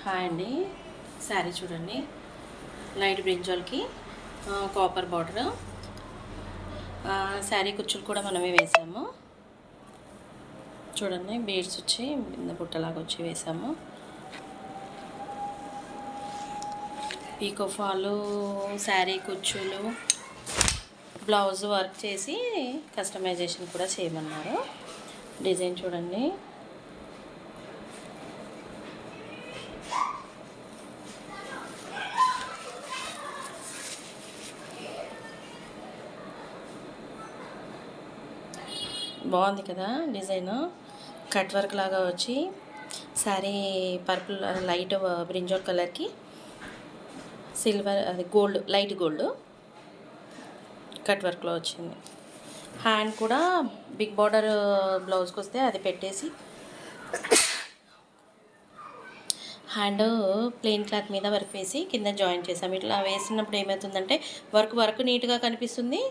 Hi అండి. శారీ చూడండి, light బ్రింజాల్కి copper border. Sari కుచ్చులు కూడా మనమే వేసాము చూడండి. బీడ్స్ వచ్చి కింద బుట్టలాగా వచ్చి వేసాము. పీకో ఫాలు, శారీ కుచ్చులు, బ్లౌజ్ వర్క్ చేసి కస్టమైజేషన్ కూడా చేయమన్నారు. డిజైన్ చూడండి. బాగుంది కదా డిజైన్. కట్ వర్క్ లాగా వచ్చి శారీ పర్పుల్ లైట్ బ్రింజాల్ కలర్కి సిల్వర్ అది గోల్డ్, లైట్ గోల్డ్ కట్ వర్క్లో వచ్చింది. హ్యాండ్ కూడా బిగ్ బార్డర్ బ్లౌజ్కి వస్తే అది పెట్టేసి హ్యాండ్ ప్లెయిన్ క్లాత్ మీద వర్క్ వేసి కింద జాయిన్ చేసాము. ఇట్లా వేసినప్పుడు ఏమవుతుందంటే వర్క్ నీట్గా కనిపిస్తుంది.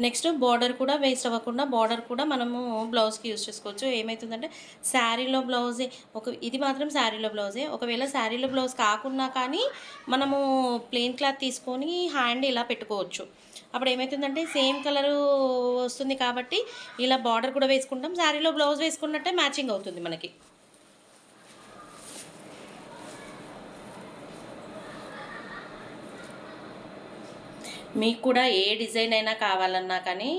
నెక్స్ట్ బార్డర్ కూడా వేస్ట్ అవ్వకుండా బార్డర్ కూడా మనము బ్లౌజ్కి యూజ్ చేసుకోవచ్చు. ఏమవుతుందంటే శారీలో బ్లౌజే ఇది మాత్రం శారీలో బ్లౌజే. ఒకవేళ శారీలో బ్లౌజ్ కాకున్నా కానీ మనము ప్లెయిన్ క్లాత్ తీసుకొని హ్యాండ్ ఇలా పెట్టుకోవచ్చు. అప్పుడు ఏమవుతుందంటే సేమ్ కలరు వస్తుంది కాబట్టి ఇలా బార్డర్ కూడా వేసుకుంటాం, శారీలో బ్లౌజ్ వేసుకున్నట్టే మ్యాచింగ్ అవుతుంది మనకి. మీకు కూడా ఏ డిజైన్ అయినా కావాలన్నా కానీ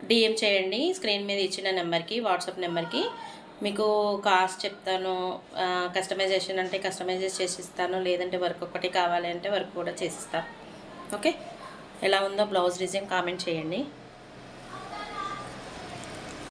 డిఎం చేయండి స్క్రీన్ మీద ఇచ్చిన నెంబర్కి, వాట్సాప్ నెంబర్కి. మీకు కాస్ట్ చెప్తాను. కస్టమైజేషన్ అంటే కస్టమైజ్ చేసిస్తాను, లేదంటే వర్క్ ఒక్కటి కావాలి అంటే వర్క్ కూడా చేసిస్తాను. ఓకే, ఎలా ఉందో బ్లౌజ్ డిజైన్ కామెంట్ చేయండి.